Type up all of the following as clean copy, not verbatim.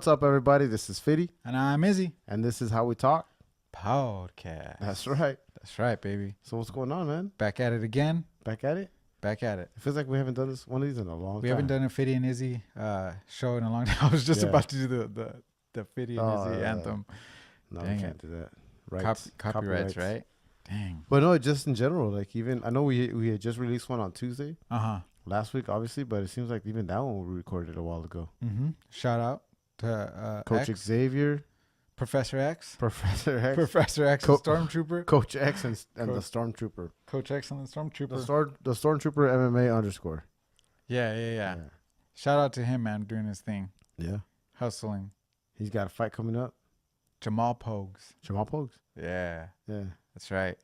What's up, everybody? This is Fiddy. And I'm Izzy. And this is How We Talk Podcast. That's right. That's right, baby. So what's going on, man? Back at it again. Back at it? Back at it. It feels like we haven't done one of these in a long time. We haven't done a Fiddy and Izzy show in a long time. I was just about to do the Fiddy and Izzy anthem. No, Dang we can't do that. Right. Copyrights, right? Dang. But no, just in general, like even, I know we had just released one on Tuesday. Last week, obviously, but it seems like even that one we recorded a while ago. Shout out to Coach X, Xavier. Professor X. Professor X. Professor X, the Stormtrooper. Coach X and the Stormtrooper. Coach X and the Stormtrooper. The Stormtrooper MMA _ Yeah. Shout out to him, man, doing his thing. Yeah. Hustling. He's got a fight coming up. Jamal Pogues. Jamal Pogues. Yeah. Yeah. That's right.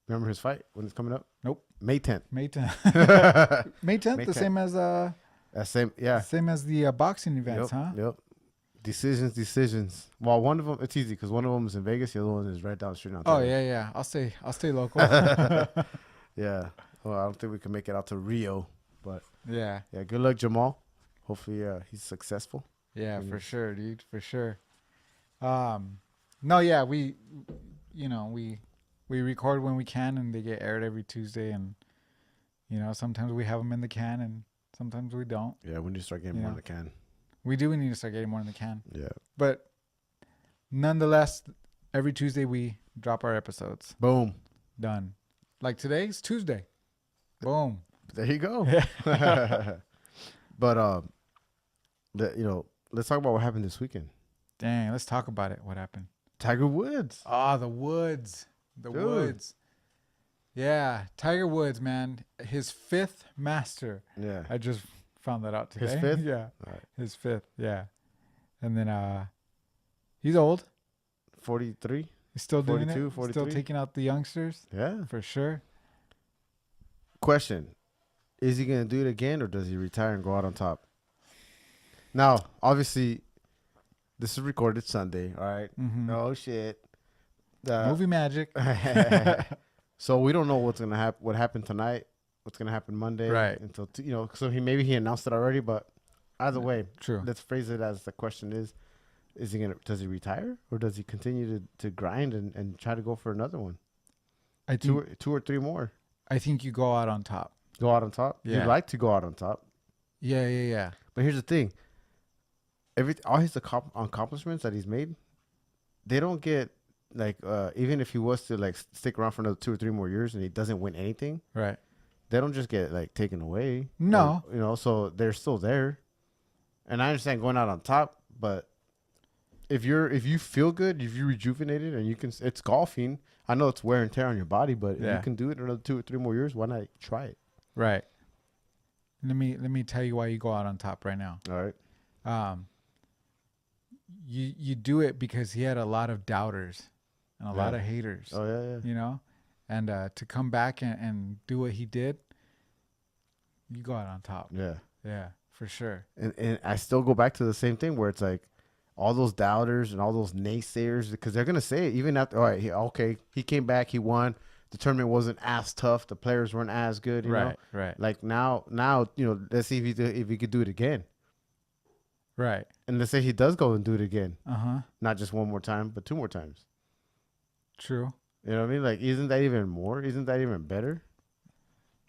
Remember his fight when it's coming up? Nope. May 10th. May 10th. May 10th, the 10th. same as the boxing events, huh? Yep. Decisions. Well, one of them, it's easy because one of them is in Vegas. The other one is right down the street. Oh, yeah. I'll stay local. Yeah. Well, I don't think we can make it out to Rio, but yeah. Good luck, Jamal. Hopefully, he's successful. Yeah, for sure, dude. For sure. No, yeah, we record when we can, and they get aired every Tuesday, and sometimes we have them in the can, and sometimes we don't. Yeah, we need to start getting more in the can. We need to start getting more in the can. Yeah. But nonetheless, every Tuesday we drop our episodes. Boom. Done. Like today's Tuesday. Boom. There you go. But let's talk about what happened this weekend. Dang, let's talk about it. What happened? Tiger Woods. The Woods. Woods. Yeah, Tiger Woods, man. His 5th master. Yeah. I just found that out today. His 5th? Yeah. All right. His 5th, yeah. And then he's old. 43. He's still doing 42, it. 43. Still taking out the youngsters. Yeah. For sure. Question. Is he going to do it again, or does he retire and go out on top? Now, obviously, this is recorded Sunday, all right? No shit. Movie magic. So we don't know what's going to happen, what happened tonight, what's going to happen Monday. Right. Until, so maybe he announced it already, but either way, true. Let's phrase it as the question is does he retire, or does he continue to grind and try to go for another one? I think two or three more. I think you go out on top. Go out on top? Yeah. You'd like to go out on top. Yeah. But here's the thing. All his accomplishments that he's made, they don't get, like, even if he was to, like, stick around for another 2 or 3 more years and he doesn't win anything. Right. They don't just get, like, taken away. No. So they're still there. And I understand going out on top, but if you feel good, if you're rejuvenated and it's golfing. I know it's wear and tear on your body, but if you can do it another 2 or 3 more years, why not try it? Right. Let me tell you why you go out on top right now. All right. You do it because he had a lot of doubters and a lot of haters. Oh yeah. And to come back and do what he did, you go out on top. Yeah, for sure. And I still go back to the same thing where it's like all those doubters and all those naysayers, because they're gonna say it even after. All right, he came back, he won. The tournament wasn't as tough. The players weren't as good. You know? Right. Like now, let's see if he could do it again. Right. And let's say he does go and do it again. Uh-huh. Not just one more time, but 2 more times. True. You know what I mean? Like, isn't that even more? Isn't that even better?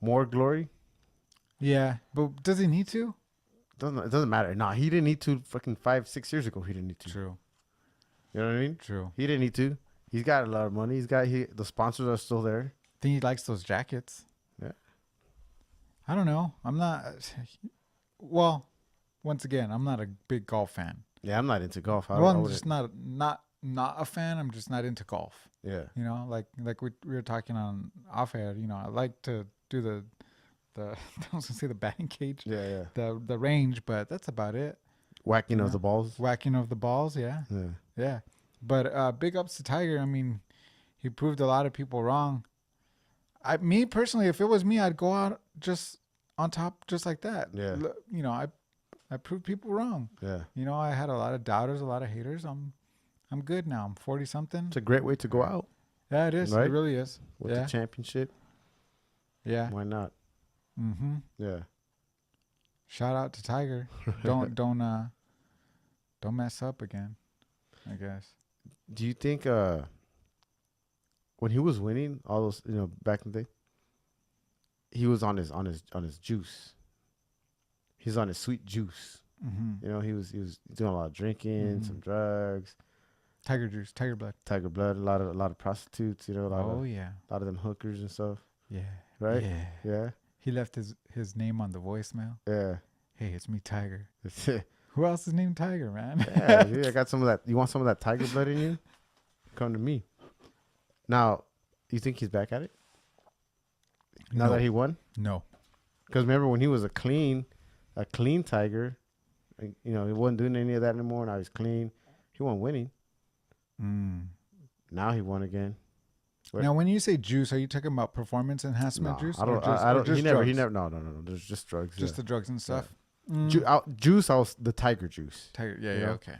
More glory? Yeah, but does he need to? It doesn't matter. Nah, he didn't need to. Fucking 5-6 years ago, he didn't need to. True. You know what I mean? True. He didn't need to. He's got a lot of money. The sponsors are still there. I think he likes those jackets. Yeah. I don't know. I'm not. Well, once again, I'm not a big golf fan. Yeah, I'm not into golf. I'm just not a fan. I'm just not into golf. Yeah. Like we were talking on off air. I like to do the I was gonna say the batting cage. Yeah. The range, but that's about it. Whacking of the balls. Whacking of the balls. Yeah. Yeah. But big ups to Tiger. I mean, he proved a lot of people wrong. Me personally, if it was me, I'd go out just on top, just like that. Yeah. I proved people wrong. Yeah. I had a lot of doubters, a lot of haters. I'm good now. I'm 40 something. It's a great way to go out. Yeah, it is. Right? It really is. With the championship. Yeah. Why not? Mm-hmm. Yeah. Shout out to Tiger. Don't don't mess up again, I guess. Do you think when he was winning all those, back in the day, he was on his juice. He's on his sweet juice. Mm-hmm. He was doing a lot of drinking, some drugs, tiger juice, tiger blood, a lot of prostitutes. A lot of them hookers and stuff. Yeah. Right. Yeah. He left his name on the voicemail. Yeah. Hey, it's me, Tiger. Who else is named Tiger, man? Yeah, dude, I got some of that. You want some of that tiger blood in you? Come to me. Now, you think he's back at it? Now that he won? No. Because remember when he was a clean tiger, he wasn't doing any of that anymore. Now he's clean. He wasn't winning. Now he won again. Now, when you say juice, are you talking about performance enhancement juice? I don't. He never. No. There's just drugs. Just the drugs and stuff. Yeah. Juice. I was the tiger juice. Tiger. Yeah. Okay.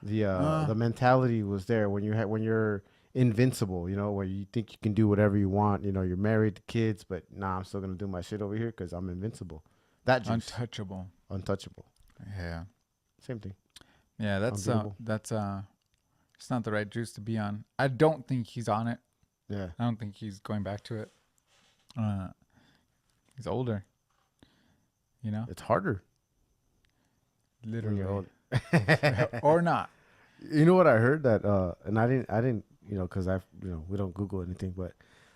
The mentality was there when you're invincible. Where you think you can do whatever you want. You're married, kids, but I'm still gonna do my shit over here because I'm invincible. That juice. Untouchable. Yeah. Same thing. Yeah, that's it's not the right juice to be on. I don't think he's on it. Yeah. I don't think he's going back to it. He's older. It's harder. Literally. Or not. You know what I heard that and I didn't because we don't Google anything, but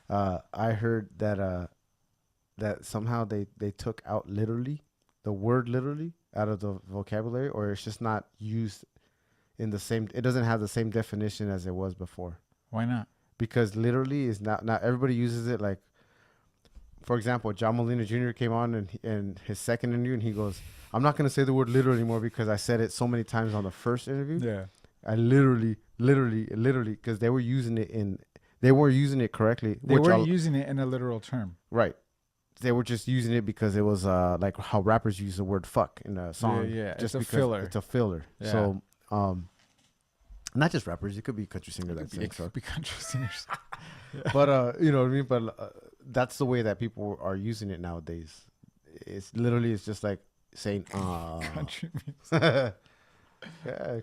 I heard that that somehow they took out the word literally out of the vocabulary, or it's just not used in the same. It doesn't have the same definition as it was before. Why not? Because literally is not everybody uses it. Like, for example, John Molina Jr. came on and his second interview, and he goes, "I'm not gonna say the word literal anymore because I said it so many times on the first interview. Yeah, I literally, because they were using it correctly. They weren't using it in a literal term, right? They were just using it because it was like how rappers use the word fuck in a song. Yeah, just it's a filler. It's a filler. Yeah. So, not just rappers. It could be country singer. It could be country singers. Yeah. But you know what I mean. But that's the way that people are using it nowadays. It's just like saying country music. Yeah,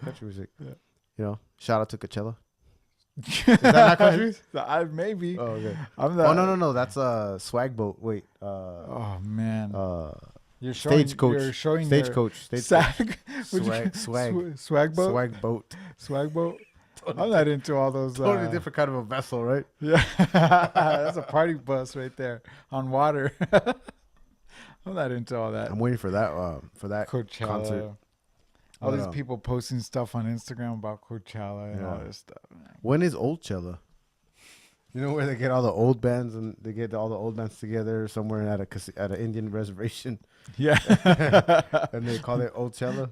country music. Yeah. Shout out to Coachella. Is that not country? Maybe. Oh, okay. No. That's Swag Boat. Wait. Oh man. You're Stagecoach. Swag boat. Swag boat. Swag boat. I'm not into all those. Totally different kind of a vessel, right? Yeah, that's a party bus right there on water. I'm not into all that. I'm waiting for that Coachella. concert. All these people posting stuff on Instagram about Coachella and all this stuff. Man. When is Oldchella? You know where they get all the old bands and they get all the old bands together somewhere at an Indian reservation. Yeah, and they call it Oldchella.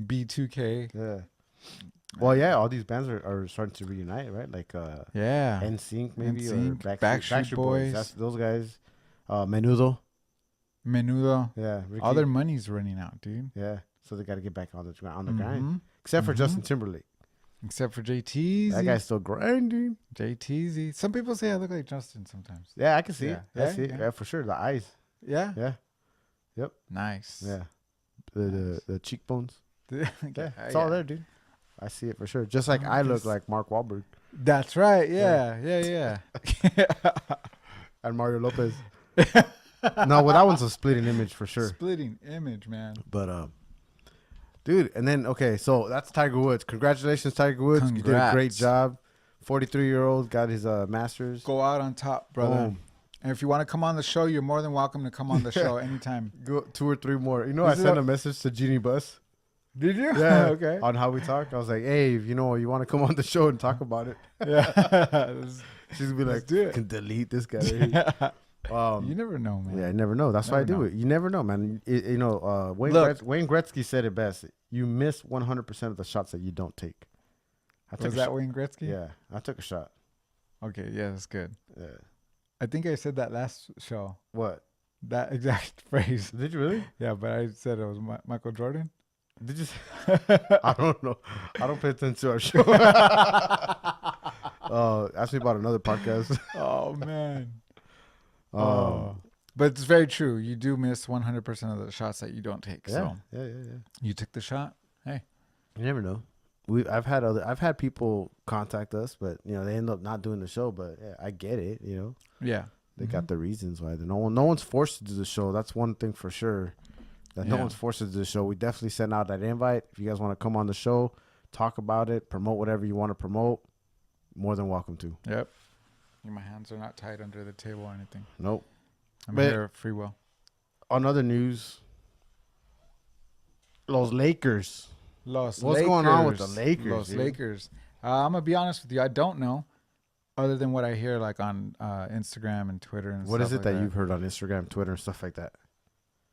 B2K. Yeah. Well, yeah, all these bands are starting to reunite, right? Like NSYNC maybe or Backstreet Boys. That's those guys. Menudo. Yeah. Ricky. All their money's running out, dude. Yeah. So they got to get back on the grind. Except for Justin Timberlake. Except for JTZ. That guy's still grinding. JTZ. Some people say I look like Justin sometimes. Yeah, I can see it. Yeah, for sure. The eyes. Yeah. Yeah. Yep. Nice. Yeah. The cheekbones. Yeah, it's all there, dude. I see it for sure. Just like I look like Mark Wahlberg. That's right. Yeah. And Mario Lopez. No, well, that one's a splitting image for sure. Splitting image, man. But dude, and then so that's Tiger Woods. Congratulations, Tiger Woods. Congrats. You did a great job. 43-year-old got his masters. Go out on top, brother. Boom. And if you want to come on the show, you're more than welcome to come on the show anytime. Go 2 or 3 more. I sent a message to Jeannie Buss. Did you? Yeah. Okay. On How We Talk. I was like, hey, if you want to come on the show and talk about it. Yeah. She's gonna be like, dude, can delete this guy. You never know, man. Yeah, I never know. That's why I do it. You never know, man. Wayne Gretzky said it best. You miss 100% of the shots that you don't take. Was that Wayne Gretzky? Yeah, I took a shot. Okay, yeah, that's good. Yeah. I think I said that last show. What? That exact phrase. Did you really? Yeah, but I said it was Michael Jordan. Did you? I don't know. I don't pay attention to our show. Ask me about another podcast. Oh man. But it's very true. You do miss 100% of the shots that you don't take. Yeah, So yeah. you took the shot. Hey, You never know. I've had people contact us, but they end up not doing the show. But yeah, I get it. Yeah. They got the reasons why. No one's forced to do the show. That's one thing for sure. That no one's forced to do the show. We definitely send out that invite. If you guys want to come on the show, talk about it, promote whatever you want to promote, more than welcome to. Yep. My hands are not tied under the table or anything. Nope. I'm here free will. On other news, Los Lakers. What's going on with the Lakers? Los Lakers. I'm gonna be honest with you. I don't know, other than what I hear like on Instagram and Twitter and. What stuff is it like that you've heard on Instagram, Twitter, and stuff like that?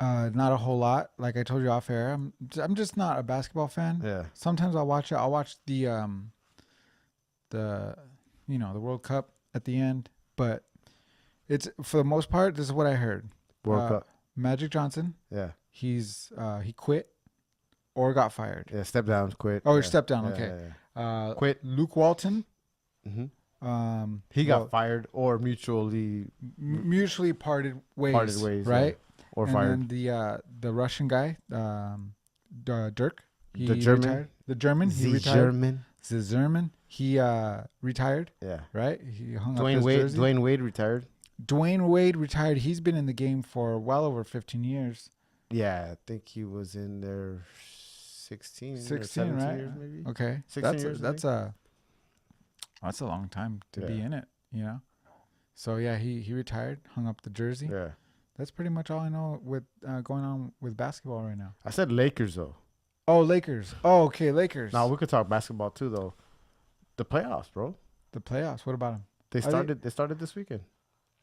Not a whole lot. Like I told you off air, I'm just not a basketball fan. Yeah. Sometimes I'll watch it. I'll watch the World Cup at the end, but it's for the most part. This is what I heard. World Cup. Magic Johnson. Yeah. He quit or got fired. Yeah. Step down, quit. Oh, yeah. Step down. Yeah, Okay. yeah. Quit. Luke Walton. Mm-hmm. He got fired or mutually parted ways. Right. Yeah. Or and fired. And then the Russian guy, Dirk. The German. Retired. The German. He retired. The German. He retired. Yeah. Right. He hung up his jersey. Dwayne Wade retired. Dwayne Wade retired. He's been in the game for well over 15 years. Yeah, I think he was in there 16 or 17 right? years maybe. Okay. 16 years. That's a long time to be in it, So yeah, he retired, hung up the jersey. Yeah. That's pretty much all I know with going on with basketball right now. I said Lakers though. Oh, Lakers. Oh, okay, Lakers. Now we could talk basketball too though. The playoffs, bro. The playoffs. What about them? They started this weekend.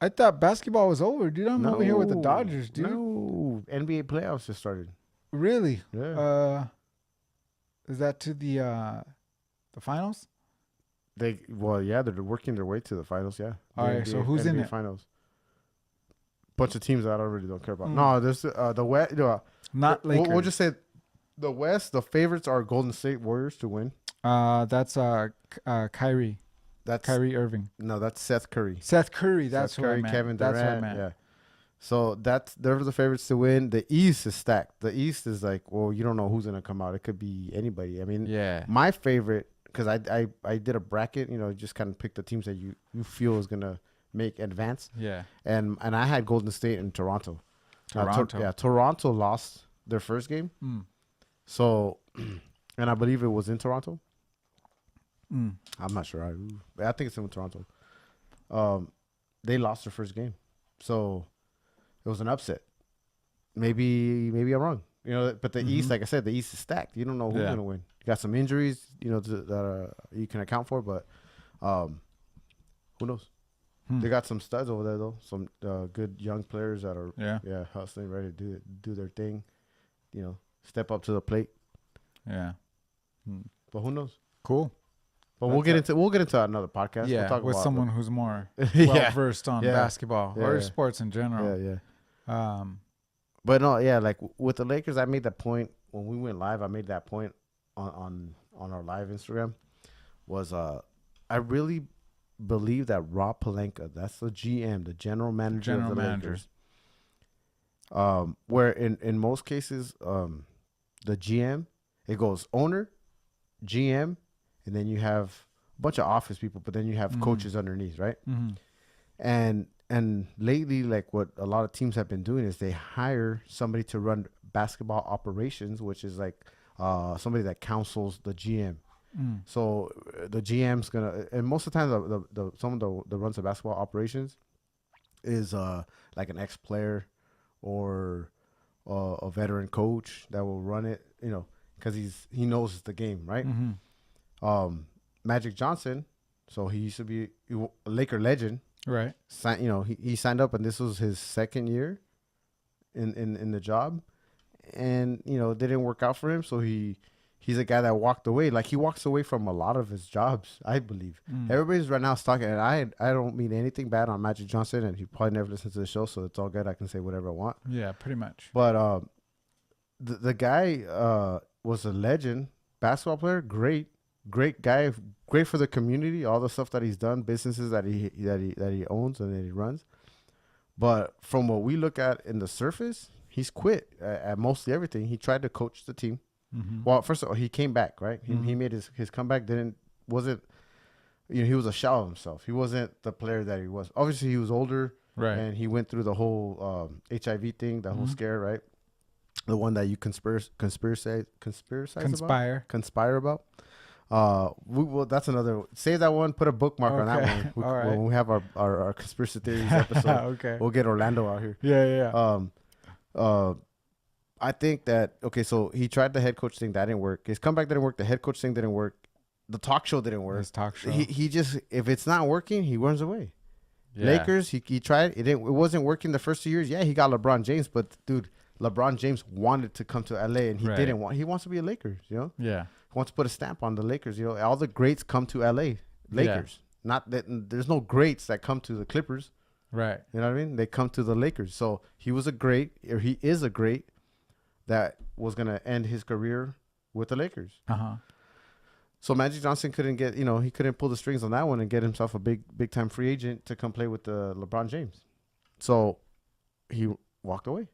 I thought basketball was over, dude. I'm over here with the Dodgers, dude. No, NBA playoffs just started. Really? Yeah. Is that to the finals? They're working their way to the finals. Yeah. All right. So who's in it? Finals. Bunch of teams that I really don't care about. No, there's the West. Not Lakers. We'll just say the West. The favorites are Golden State Warriors to win. That's Kyrie. That's Kyrie Irving. No, that's Seth Curry. Seth Curry. That's Seth Curry, what I meant. Kevin Durant. That's what I meant. Yeah. So they're the favorites to win. The East is stacked. The East is like, well, you don't know who's gonna come out. It could be anybody. I mean, my favorite, because I did a bracket. Just kind of pick the teams that you feel is gonna make advance. Yeah. And I had Golden State and Toronto. Toronto lost their first game. So, and I believe it was in Toronto. I'm not sure. I think it's in Toronto. They lost their first game, so it was an upset. Maybe I'm wrong. But the East, like I said, the East is stacked. You don't know who's gonna win. You got some injuries, that you can account for, but who knows? They got some studs over there though. Some good young players that are hustling, ready to do their thing. Step up to the plate. Yeah. But who knows? Cool. But we'll get into another podcast. Yeah, we'll talk with about someone who's more well versed on basketball or sports in general. Yeah. But no, like with the Lakers, I made that point when we went live. I made that point on our live Instagram. Was I really believe that Rob Pelinka, that's the GM, the general manager of the Lakers. Where in most cases, the GM, it goes owner, GM. And then you have a bunch of office people, but then you have coaches underneath, right? And lately, like what a lot of teams have been doing is they hire somebody to run basketball operations, which is like somebody that counsels the GM. So the GM's gonna, and most of the time, someone that runs the basketball operations is like an ex-player or a veteran coach that will run it, because he knows the game, right? Magic Johnson, so he used to be a Laker legend, right? He signed up, and this was his second year in the job, and it didn't work out for him. So he's a guy that walked away. Like he walks away from a lot of his jobs, I believe. Everybody's right now talking, and I don't mean anything bad on Magic Johnson, and he probably never listens to the show, so it's all good. I can say whatever I want. Yeah, pretty much. But the guy was a legend, basketball player, great guy, great for the community, all the stuff that he's done, businesses that he owns and that he runs. But from what we look at in the surface, he's quit at mostly everything. He tried to coach the team. Mm-hmm. Well, first of all, he came back, right? He made his comeback. Wasn't he was a shell of himself. He wasn't the player that he was. Obviously, he was older, Right. and he went through the whole HIV thing, that whole scare, right? The one that you conspire about. Well, that's another. Save that one. Put a bookmark on that one. All right. When we have our conspiracy theories episode, okay. we'll get Orlando out here. Yeah. I think that so he tried the head coach thing, that didn't work. His comeback didn't work. The head coach thing didn't work. The talk show didn't work. His talk show. He just, if it's not working, he runs away. Yeah. Lakers, he tried. It wasn't working the first 2 years. Yeah, he got LeBron James, but dude, LeBron James wanted to come to LA, and he didn't want. He wants to be a Lakers. Yeah. He wants to put a stamp on the Lakers. All the greats come to LA. Lakers. Not that there's no greats that come to the Clippers. Right. You know what I mean? They come to the Lakers. So he was a great, or he is a great, that was gonna end his career with the Lakers. So Magic Johnson couldn't get, he couldn't pull the strings on that one and get himself a big time free agent to come play with the LeBron James. So he walked away.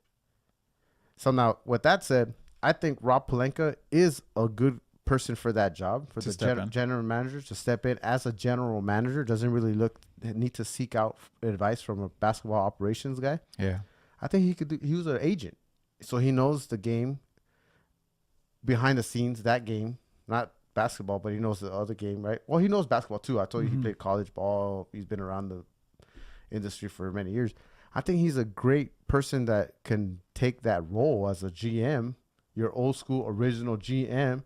So now, with that said, I think Rob Pelinka is a good person for that job, for the general manager to step in as a general manager. Doesn't really need to seek out advice from a basketball operations guy. Yeah. I think he was an agent. So he knows the game behind the scenes, that game, not basketball, but he knows the other game, right? Well, he knows basketball too. I told you he played college ball. He's been around the industry for many years. I think he's a great person that can take that role as a GM, your old school original GM,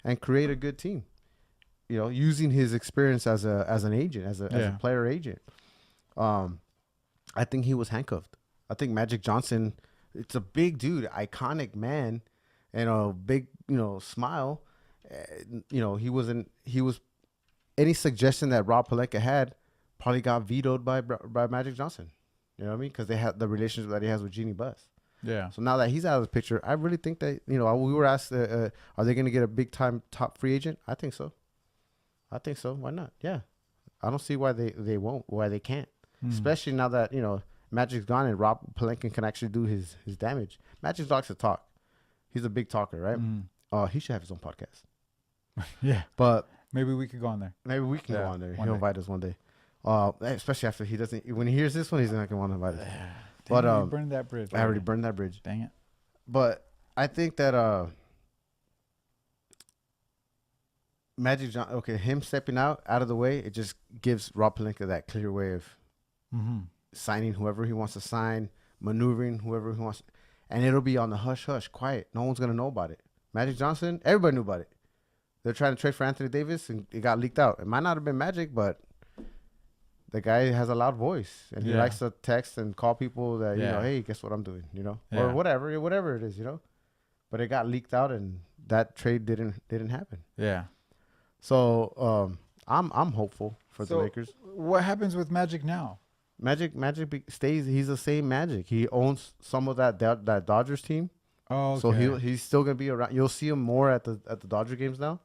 and create a good team. Using his experience as an agent, as a player agent. I think he was handcuffed. I think Magic Johnson, it's a big dude, iconic man, and a big, smile. He was any suggestion that Rob Pelinka had probably got vetoed by Magic Johnson. You know what I mean? Because they had the relationship that he has with Jeannie Buss. Yeah. So now that he's out of the picture, I really think that, we were asked, are they going to get a big time top free agent? I think so. Why not? Yeah. I don't see why they won't, why they can't. Especially now that, Magic's gone and Rob Pelinka can actually do his damage. Magic likes to talk. He's a big talker, right? He should have his own podcast. Yeah. But maybe we could go on there. Maybe we can go on there. He'll invite us one day. Especially after when he hears this one, he's not going to want to invite us. But you burned that bridge. I already burned that bridge. Dang it. But I think that him stepping out of the way, it just gives Rob Pelinka that clear way of signing whoever he wants to sign, maneuvering whoever he wants, and it'll be on the hush hush, quiet. No one's gonna know about it. Magic Johnson, everybody knew about it. They're trying to trade for Anthony Davis, and it got leaked out. It might not have been Magic, but the guy has a loud voice, and he likes to text and call people that hey, guess what I'm doing, or whatever it is, But it got leaked out, and that trade didn't happen. Yeah. So I'm hopeful for the Lakers. What happens with Magic now? Magic stays. He's the same Magic. He owns some of that Dodgers team. Oh, okay. So he's still gonna be around. You'll see him more at the Dodger games now.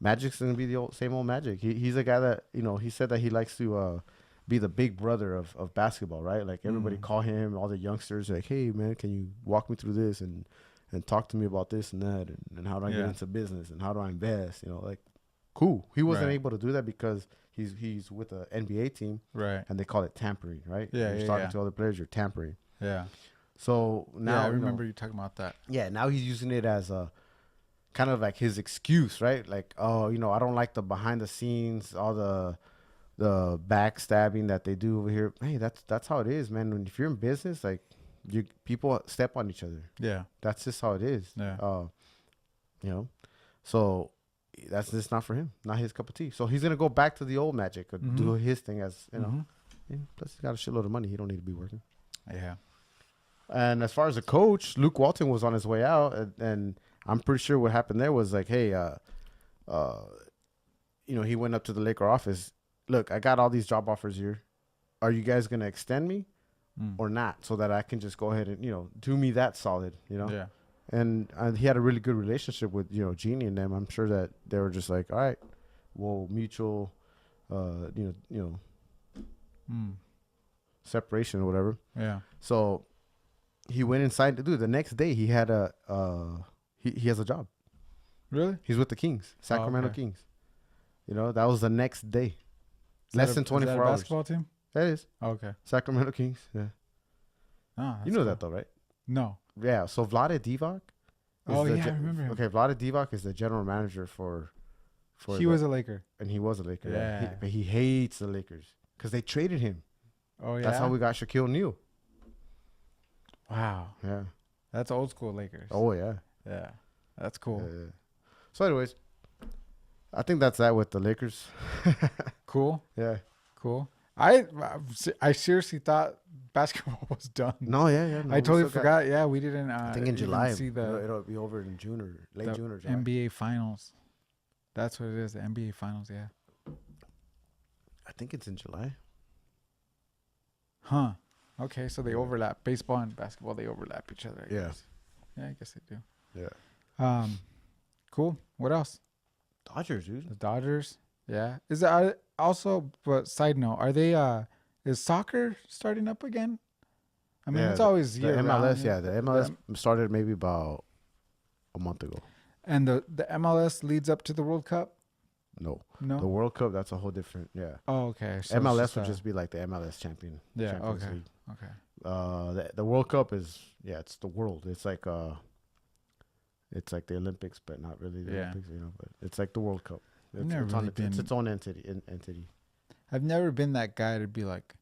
Magic's gonna be the same old Magic. He's a guy that he said that he likes to be the big brother of basketball, right? Like everybody call him, all the youngsters, like, hey man, can you walk me through this and talk to me about this and that, and how do I get into business and how do I invest? Like cool. He wasn't able to do that because he's with an NBA team, right? And they call it tampering, right? Yeah, you're talking to other players, you're tampering. Yeah. So now I remember you talking about that. Yeah, now he's using it as a kind of like his excuse, right? Like, I don't like the behind the scenes, all the backstabbing that they do over here. Hey, that's how it is, man. If you're in business, like people step on each other. Yeah. That's just how it is. Yeah. So that's just not for him, not his cup of tea. So he's gonna go back to the old Magic, do his thing as And plus he's got a shitload of money. He don't need to be working. Yeah. And as far as a coach, Luke Walton was on his way out, and I'm pretty sure what happened there was like, hey, he went up to the Laker office. Look, I got all these job offers here. Are you guys gonna extend me or not, so that I can just go ahead and do me that solid, Yeah. And he had a really good relationship with Jeannie and them. I'm sure that they were just like, all right, well, mutual, separation or whatever. Yeah. So he went inside. Dude, the next day he had He has a job. Really? He's with the Kings, Sacramento Kings. You know, that was the next day. Less than 24 is that a hours. basketball team? That is. Okay. Sacramento Kings. Yeah. Oh, You know that though, right? No. Yeah. So Vlade Divac. Oh yeah, I remember him. Okay, Vlade Divac is the general manager for. He was a Laker. And he was a Laker. Yeah. But he hates the Lakers because they traded him. Oh yeah. That's how we got Shaquille O'Neal. Wow. Yeah. That's old school Lakers. Oh yeah. Yeah. That's cool. Yeah. So, anyways, I think that's that with the Lakers. Cool. Yeah. Cool. I seriously thought basketball was done. No, yeah. No, I totally forgot. Yeah, we didn't. I think in July. See it'll be over in June or late June or July. NBA Finals. That's what it is. The NBA Finals. Yeah. I think it's in July. Huh. Okay, so they overlap. Baseball and basketball, they overlap each other. I guess. Yeah, I guess they do. Yeah. Cool. What else? Dodgers, dude. The Dodgers. Yeah. Is that also? But side note, are they? Is soccer starting up again? I mean, it's always year MLS. round. Yeah, the MLS started maybe about a month ago. And the MLS leads up to the World Cup. No. The World Cup, that's a whole different. Yeah. Oh, okay. So MLS would just be like the MLS champion. Yeah. Champions Okay. League. Okay. The World Cup is it's the world. It's like the Olympics, but not really the Olympics, you know. But it's like the World Cup. It's its own entity. I've never been that guy to be like,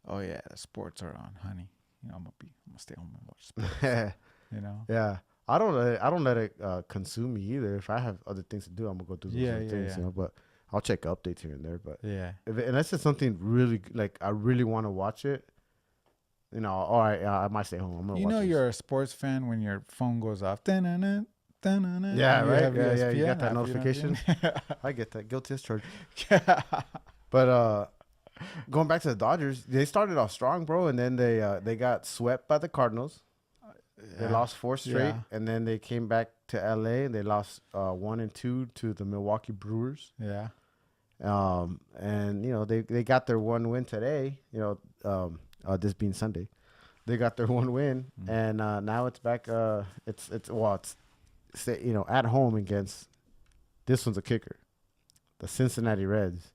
oh yeah, the sports are on, honey. You know, I'm gonna stay home and watch sports. You know. Yeah. I don't let it consume me either. If I have other things to do, I'm gonna go do those other things, you know. But I'll check updates here and there. But unless it's something really like I really want to watch it, you know, all right, I might stay home. I'm gonna watch you're a sports fan when your phone goes off. Yeah, right. Yeah. You got that notification. I get that. Guilty as charged. But going back to the Dodgers, they started off strong, bro, and then they got swept by the Cardinals. They lost 4 straight, and then they came back to LA and they lost 1 and 2 to the Milwaukee Brewers. Yeah. And you know they got their 1 win today. You know, this being Sunday, they got their 1 win, and now it's back. It's you know, at home against, this one's a kicker, the Cincinnati Reds.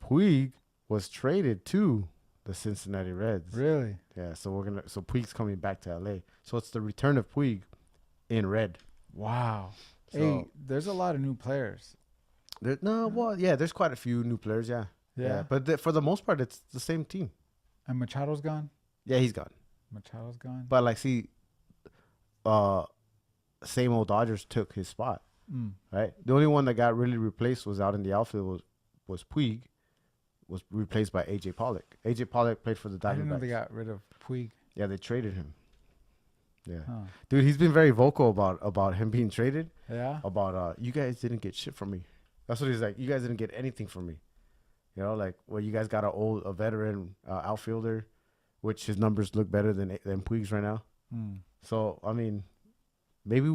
Puig was traded to the Cincinnati Reds. Really? Yeah, so Puig's coming back to LA. So it's the return of Puig in red. Wow. So, hey, there's a lot of new players. There's quite a few new players, yeah. But for the most part, it's the same team. And Machado's gone? Yeah, he's gone. Machado's gone? But like, see, same old Dodgers took his spot, right? The only one that got really replaced was out in the outfield was Puig, was replaced by AJ Pollock. AJ Pollock played for the Diamondbacks. I didn't know they got rid of Puig. Yeah, they traded him. Yeah, dude, he's been very vocal about him being traded. Yeah, about you guys didn't get shit from me. That's what he's like. You guys didn't get anything from me. You know, like, well, you guys got a veteran outfielder, which his numbers look better than Puig's right now. So I mean, maybe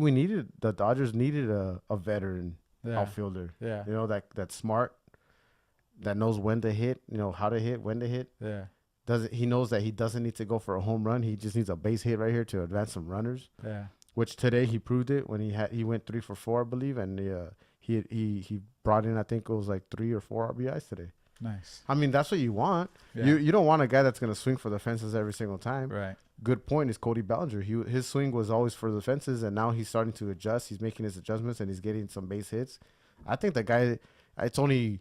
the Dodgers needed a veteran outfielder. Yeah, you know, that's smart, that knows when to hit. You know, how to hit, when to hit. Yeah. He knows that he doesn't need to go for a home run. He just needs a base hit right here to advance some runners. Yeah. Which today he proved it when he went 3 for 4, I believe, and he brought in, I think it was like 3 or 4 RBIs today. Nice. I mean, that's what you want. Yeah. You don't want a guy that's gonna swing for the fences every single time. Right. Good point is Cody Bellinger. His swing was always for the fences, and now he's starting to adjust. He's making his adjustments, and he's getting some base hits. I think the guy. It's only,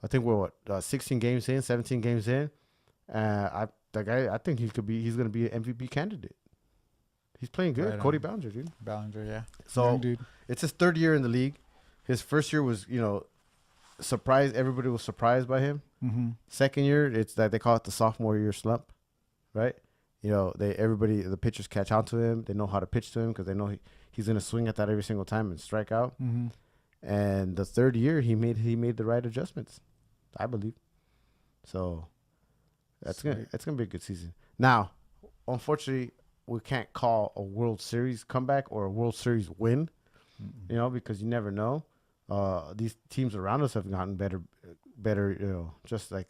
I think we're 16 games in, 17 games in. I think he's gonna be an MVP candidate. He's playing good. Right, Cody Bellinger, dude. Bellinger, yeah. So it's his 3rd year in the league. His first year was, you know, surprised. Everybody was surprised by him. Mm-hmm. Second year, it's that they call it the sophomore year slump, right? You know, the pitchers catch on to him. They know how to pitch to him because they know he's gonna swing at that every single time and strike out. Mm-hmm. And the 3rd year, he made the right adjustments, I believe. So. That's gonna be a good season. Now, unfortunately, we can't call a World Series comeback or a World Series win, you know, because you never know. These teams around us have gotten better, you know, just as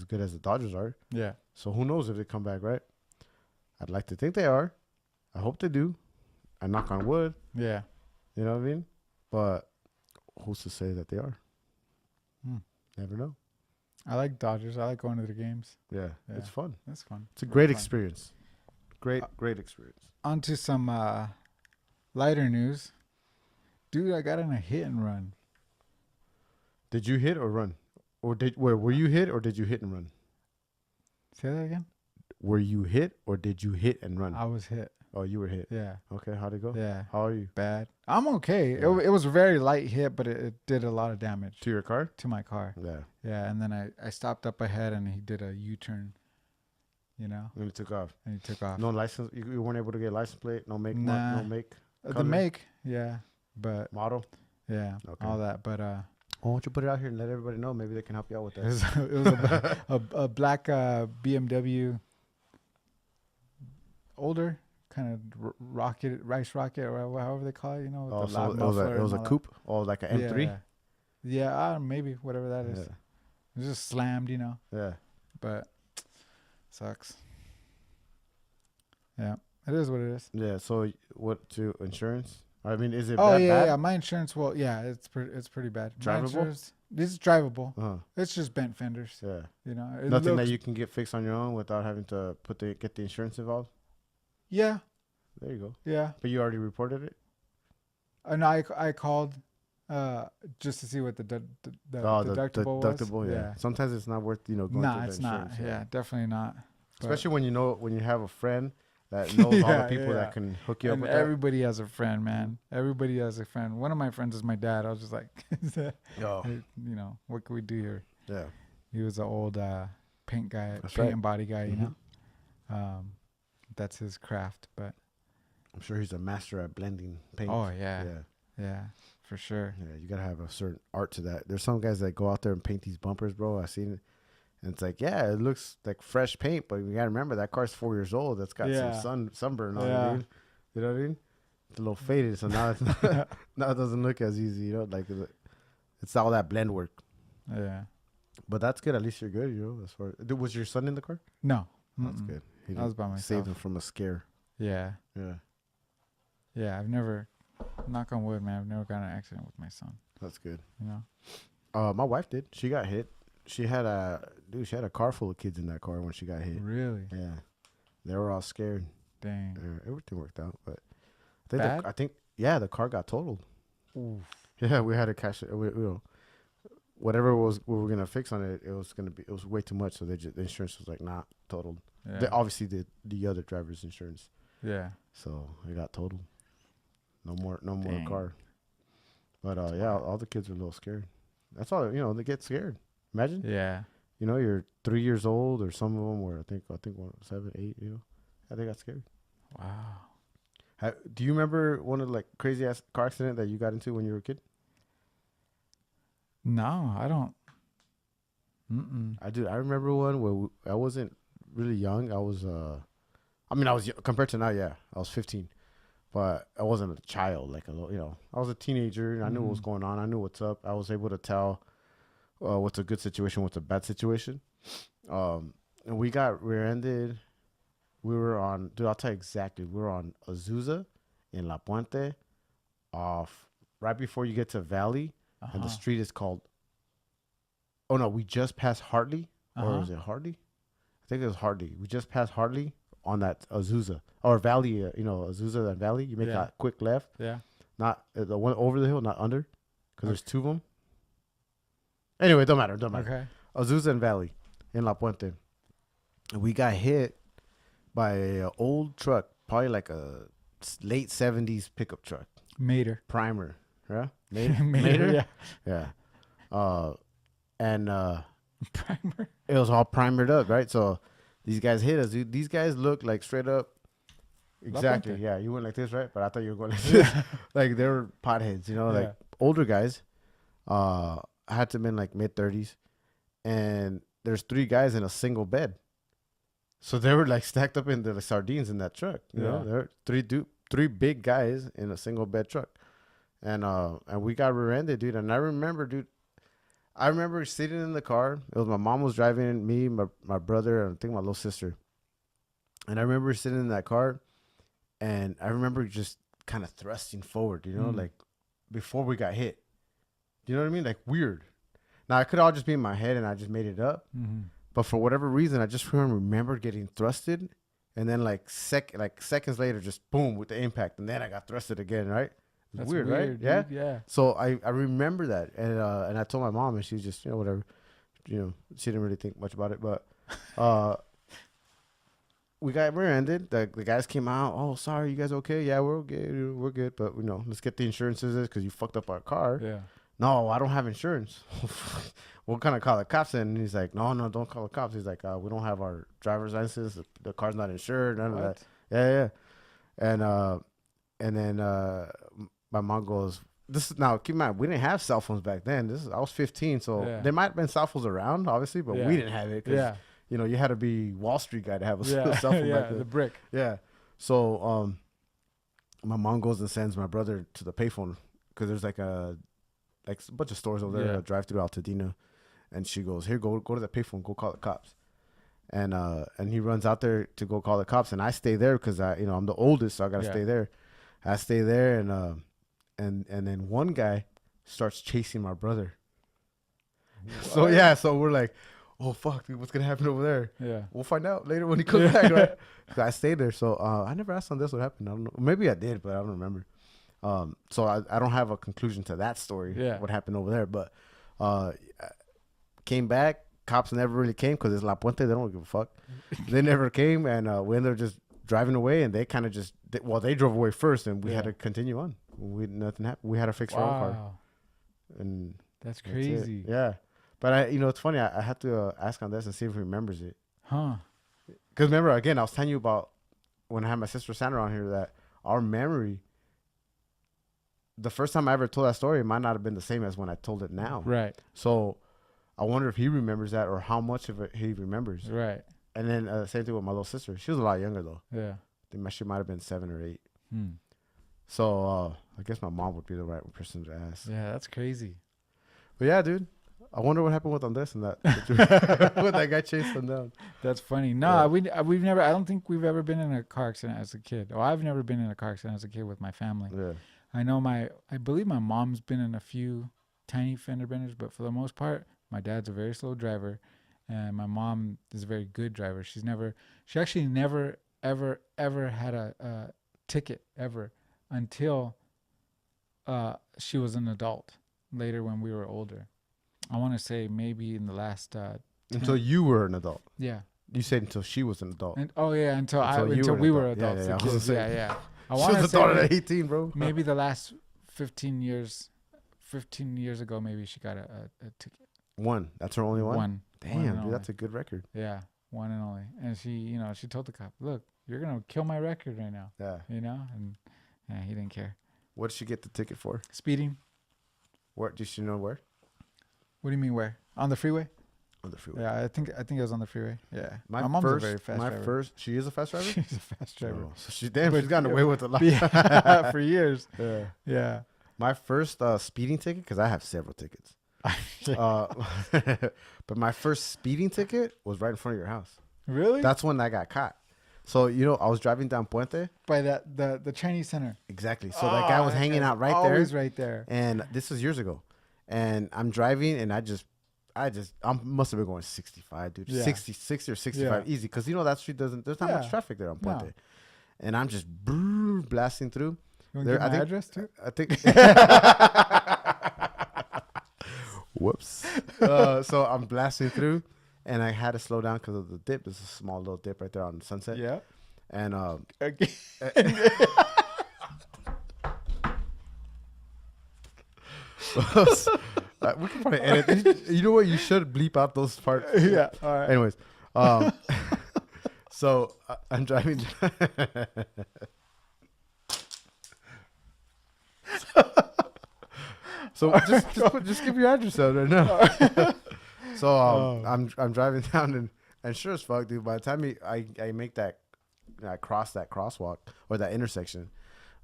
good as the Dodgers are. Yeah. So who knows if they come back, right? I'd like to think they are. I hope they do. I knock on wood. Yeah. You know what I mean? But who's to say that they are? Hmm. Never know. I like Dodgers. I like going to the games. Yeah. It's fun. That's fun. It's a great experience. Great experience. On to some lighter news. Dude, I got in a hit and run. Did you hit or run? Or were you hit or did you hit and run? Say that again? Were you hit or did you hit and run? I was hit. Oh, you were hit. Yeah. Okay, how'd it go? Yeah. How are you? Bad. I'm okay. Yeah. It was a very light hit, but it did a lot of damage. To your car? To my car. Yeah. Yeah, and then I stopped up ahead and he did a U-turn, you know? And he took off. No license? You weren't able to get a license plate? No make? Nah. No make? The make, yeah. But model? Yeah, okay. All that. But why don't you put it out here and let everybody know? Maybe they can help you out with that. It was a black BMW, older, kind of rice rocket, or however they call it, you know. Oh, so it was a coupe? Oh, like an M3? Yeah, maybe, whatever that is. Yeah. It was just slammed, you know. Yeah. But sucks. Yeah, it is what it is. Yeah, so what to insurance? I mean, is it bad? Yeah, my insurance, well, yeah, it's pretty bad. Drivable? This is drivable. Uh-huh. It's just bent fenders. Yeah. You know, nothing that you can get fixed on your own without having to get the insurance involved? Yeah. There you go. Yeah. But you already reported it? And I called just to see what the deductible was. Deductible, yeah. Sometimes it's not worth, going through the insurance. Nah, it's not. Yeah, definitely not. Especially when you have a friend that knows all the people that can hook you up with everybody has a friend, man. Everybody has a friend. One of my friends is my dad. I was just like, what can we do here? Yeah. He was an old paint guy, and body guy, you know. That's his craft, but I'm sure he's a master at blending paint. Oh, yeah. Yeah, for sure. Yeah, you got to have a certain art to that. There's some guys that go out there and paint these bumpers, bro. I've seen it. And it's like, yeah, it looks like fresh paint, but you got to remember that car's 4 years old. That's got some sunburn on it, dude. You know what I mean? It's a little faded, so now now it doesn't look as easy, like it's all that blend work. Yeah. But that's good. At least you're good, As far was your son in the car? No. That's good. I was by myself. Saved him from a scare. Yeah. Yeah. Yeah, I've never, knock on wood, man, I've never got in an accident with my son. That's good. You know? My wife did. She got hit. She had a car full of kids in that car when she got hit. Really? Yeah. They were all scared. Dang. Everything worked out, but I think the car got totaled. Oof. Yeah, we had to cash it. Whatever we were gonna fix on it, it was way too much. So the insurance was like, nah, totaled. Yeah. They obviously did the other driver's insurance. Yeah. So it got totaled. No more car. But all the kids are a little scared. That's all. They get scared. Imagine. Yeah. You're 3 years old, or some of them were, I think 7, 8. They got scared. Wow. Do you remember one of like crazy ass car accident that you got into when you were a kid? No, I don't. I remember one where I wasn't really young. I was I was compared to now. Yeah, I was 15, but I wasn't a child. Like I was a teenager, and I knew what was going on. I knew what's up. I was able to tell what's a good situation, what's a bad situation. And we got rear-ended. We were on, dude, I'll tell you exactly. We were on Azusa in La Puente, right before you get to Valley, and the street is called. Oh no, we just passed Hartley, or was it Hartley? I think it was Hartley. We just passed Hartley on that Azusa or Valley. Azusa and Valley. You make a quick left. Yeah. Not the one over the hill, not under, because there's two of them. Anyway, don't matter. Okay. Azusa and Valley in La Puente. And we got hit by an old truck, probably like a late 70s pickup truck. Mater. Primer. Yeah? Mater? Yeah. And primer. It was all primered up, right? So these guys hit us, dude. These guys look like straight up. Exactly. Yeah. You went like this, right? But I thought you were going like this. Like they were potheads, like older guys. Had to have been like mid-30s, and there's 3 guys in a single bed, so they were like stacked up in the sardines in that truck. There were 3 big guys in a single bed truck, and we got rear-ended, dude. And I remember sitting in the car. It was my mom was driving, me, my brother, and I think my little sister. And I remember sitting in that car, and I remember just kind of thrusting forward, like before we got hit. You know what I mean? Like weird. Now it could all just be in my head and I just made it up. But for whatever reason, I just remember getting thrusted, and then like seconds later, just boom with the impact, and then I got thrusted again. Right? It's weird, right? Dude, yeah. So I remember that, and I told my mom, and she's just whatever, she didn't really think much about it, but we got rear-ended. The guys came out. Oh, sorry, you guys okay? Yeah, we're okay. We're good, but let's get the insurances because you fucked up our car. Yeah. No, I don't have insurance. We'll kind of call the cops in. And he's like, no, don't call the cops. He's like, we don't have our driver's license. The car's not insured. None of that. Yeah. And then my mom goes, this is now, keep in mind, we didn't have cell phones back then. I was 15. So there might have been cell phones around, obviously, but we didn't have it. Cause, you had to be Wall Street guy to have a cell phone back then. The brick. Yeah. So my mom goes and sends my brother to the payphone because there's like a bunch of stores over there, drive through Altadena, and she goes, here, go to the payphone, go call the cops, and he runs out there to go call the cops, and I stay there because I'm the oldest, so I gotta stay there. I stay there, and then one guy starts chasing my brother. What? So we're like, oh fuck, dude, what's gonna happen over there? Yeah, we'll find out later when he comes back, right? So I stayed there, so I never asked on this what happened. I don't know, maybe I did, but I don't remember. So I don't have a conclusion to that story. What happened over there, but came back. Cops never really came because it's La Puente. They don't give a fuck. They never came, and we ended up just driving away. And they kind of they drove away first, and we had to continue on. Nothing happened. We had to fix our own car. And that's crazy. Yeah, but it's funny. I have to ask on this and see if he remembers it. Huh? Because remember, again, I was telling you about when I had my sister Sandra on here that our memory. The first time I ever told that story, it might not have been the same as when I told it now. Right. So I wonder if he remembers that or how much of it he remembers. Right. And then same thing with my little sister. She was a lot younger, though. Yeah. I think she might have been 7 or 8. So I guess my mom would be the right person to ask. Yeah, that's crazy. But yeah, dude. I wonder what happened with on this and that. When that guy chased them down. That's funny. No, we've never, I don't think we've ever been in a car accident as a kid. Or I've never been in a car accident as a kid with my family. Yeah. I know I believe my mom's been in a few tiny fender benders, but for the most part, my dad's a very slow driver, and my mom is a very good driver. She actually never, ever, ever had a ticket ever until she was an adult later when we were older. I want to say maybe in the last... until you were an adult. Yeah. You said until she was an adult. Until we were adults. Yeah. I want to say at 18, bro. Maybe the last 15 years ago, maybe she got a ticket. One. That's her only one? One. Damn, dude, that's a good record. Yeah, one and only. And she told the cop, look, you're going to kill my record right now. Yeah. And he didn't care. What did she get the ticket for? Speeding. Where? Did she know where? What do you mean where? On the freeway? On the freeway. Yeah, I think it was on the freeway. Yeah. My mom's a very fast driver. She is a fast driver? She's a fast driver. Oh, so she's gotten away with a lot. Yeah, for years. Yeah. My first speeding ticket, because I have several tickets. But my first speeding ticket was right in front of your house. Really? That's when I got caught. So, I was driving down Puente. By the Chinese Center. Exactly. So that guy was hanging out right there. Always right there. And this was years ago. And I'm driving, and I must have been going 65, dude. Yeah. 60 or 65, easy. Because, that street there's not much traffic there on Puente. No. And I'm just blasting through. You want to give my address, too? I think. Whoops. So I'm blasting through, and I had to slow down because of the dip. There's a small little dip right there on Sunset. Yeah. And we can probably edit. You know what? You should bleep out those parts. Yeah. All right. Anyways, so I'm driving. So just give your address out right now. So I'm driving down and sure as fuck, dude. By the time I make that, I cross that crosswalk or that intersection,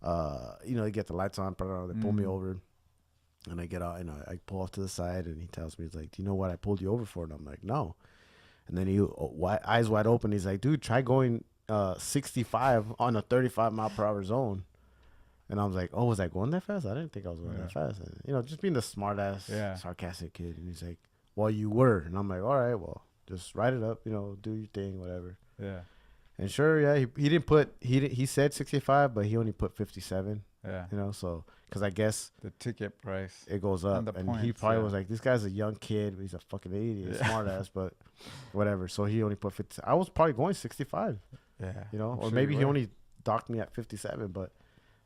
they get the lights on, they pull me over, and I get out and I pull off to the side, and he tells me, he's like, "Do you know what I pulled you over for?" And I'm like, "No." And then he eyes wide open, he's like, "Dude, try going 65 on a 35 mile per hour zone." And I was like, oh, was I going that fast? I didn't think I was going that fast. And, you know, just being the smart ass, sarcastic kid. And he's like, well, you were. And I'm like, all right, well, just write it up, you know, do your thing, whatever. Yeah. And sure, yeah, he didn't put, he said 65, but he only put 57. Yeah. You know, so, because I guess the ticket price, it goes up. And points, he probably was like, this guy's a young kid, but he's a fucking idiot, smart ass, but whatever. So he only put 50. I was probably going 65. Yeah. You know, or maybe he only docked me at 57, but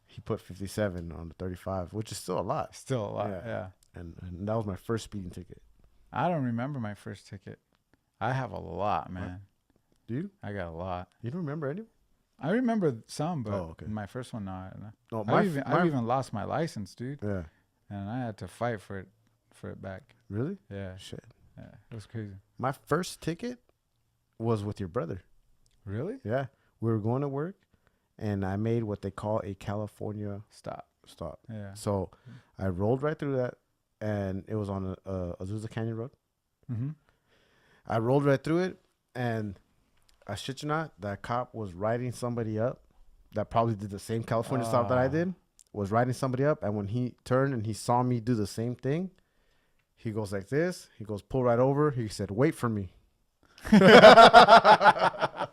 he put 57 on the 35, which is still a lot. Still a lot, yeah. And that was my first speeding ticket. I don't remember my first ticket. I have a lot, man. What? Do you? I got a lot. You don't remember any? I remember some, but my first one, no. I've even lost my license, dude. Yeah. And I had to fight for it back. Really? Yeah. Shit. Yeah, it was crazy. My first ticket was with your brother. Really? Yeah. We were going to work, and I made what they call a California stop. Yeah. So I rolled right through that, and it was on Azusa Canyon Road. Mm-hmm. I rolled right through it, and I shit you not, that cop was riding somebody up that probably did the same California stop that I did, was riding somebody up, and when he turned and he saw me do the same thing, he goes like this. He goes, pull right over. He said, wait for me. I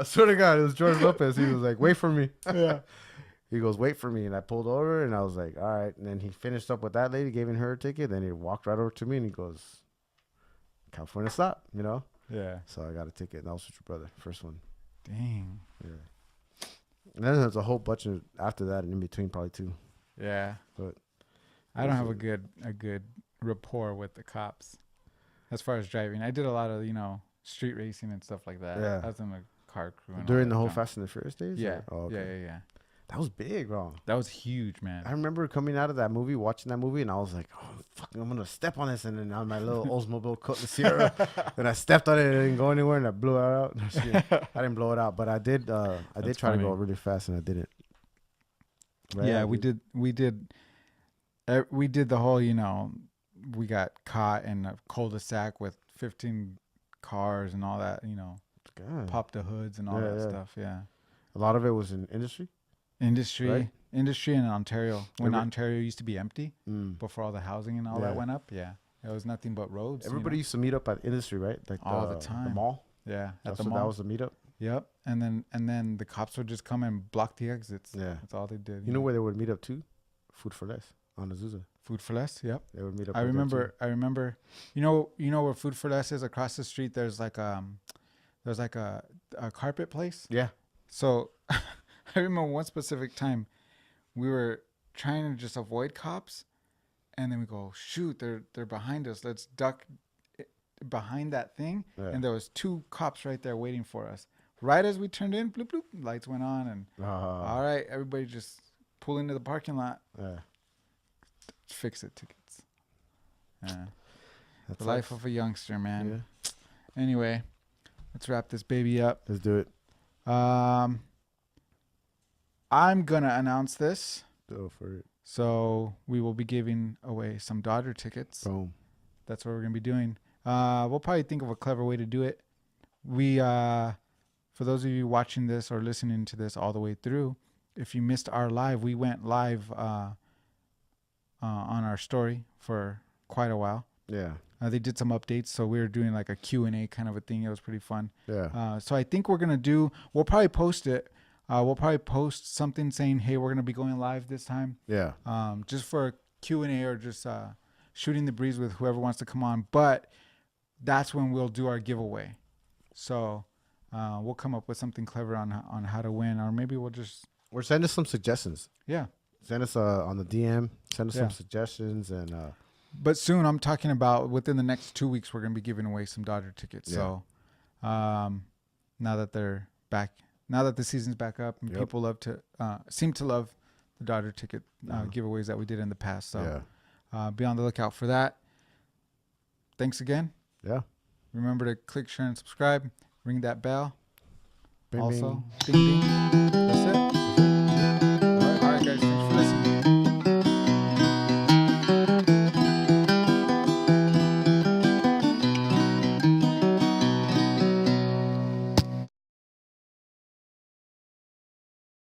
swear to God, it was Jordan Lopez. He was like, wait for me. Yeah. He goes, wait for me. And I pulled over, and I was like, all right. And then he finished up with that lady, gave her a ticket. Then he walked right over to me, and he goes, California stop, you know? Yeah. So I got a ticket, and that was with your brother, first one. Dang. Yeah. And then there's a whole bunch of after that and in between, probably too. Yeah. But I don't have a good rapport with the cops as far as driving. I did a lot of, street racing and stuff like that. Yeah. I was in the car crew. During the whole Fast and the Furious days? Yeah. Oh, okay. Yeah. That was big, bro. That was huge, man. I remember coming out of that movie, watching that movie, and I was like, oh, fuck, I'm going to step on this. And then on my little Oldsmobile Cutlass Sierra, and I stepped on it, and it didn't go anywhere, and I blew it out. I didn't blow it out, but I did try to go really fast, and I didn't. Right? Yeah, we did the whole, we got caught in a cul-de-sac with 15 cars and all that, pop the hoods and all that stuff. Yeah. A lot of it was in industry in Ontario, when Ontario used to be empty before all the housing and all that went up. Yeah, it was nothing but roads. Everybody used to meet up at industry, right? Like all the time. The mall. Yeah, at the mall. That was the meetup. Yep, and then the cops would just come and block the exits. Yeah, that's all they did. You know where they would meet up too? Food for Less on Azusa. Food for Less. Yep. They would meet up. I remember. You know where Food for Less is across the street. There's like a carpet place. Yeah. So I remember one specific time we were trying to just avoid cops, and then we go, shoot, they're behind us. Let's duck behind that thing. Yeah. And there was 2 cops right there waiting for us. Right as we turned in, bloop, bloop, lights went on, and all right, everybody just pull into the parking lot. Yeah. Fix it tickets. Yeah. That's the life of a youngster, man. Yeah. Anyway, let's wrap this baby up. Let's do it. I'm gonna announce this. Go for it. So we will be giving away some Dodger tickets. Boom. That's what we're gonna be doing. We'll probably think of a clever way to do it. We, for those of you watching this or listening to this all the way through, if you missed our live, we went live on our story for quite a while. Yeah. They did some updates, so we were doing like a Q&A kind of a thing. It was pretty fun. Yeah. So I think we'll probably post it. We'll probably post something saying, hey, we're going to be going live this time. Yeah. Just for a Q&A or just shooting the breeze with whoever wants to come on. But that's when we'll do our giveaway. So we'll come up with something clever on how to win, or maybe we'll just... Or send us some suggestions. Yeah. Send us on the DM. Send us some suggestions. And but soon, I'm talking about within the next 2 weeks, we're going to be giving away some Dodger tickets. Yeah. So now that they're back... Now that the season's back up and people seem to love the Dodger ticket giveaways that we did in the past. So be on the lookout for that. Thanks again. Yeah. Remember to click, share, and subscribe. Ring that bell. Bing, also, bing. Ding, ding.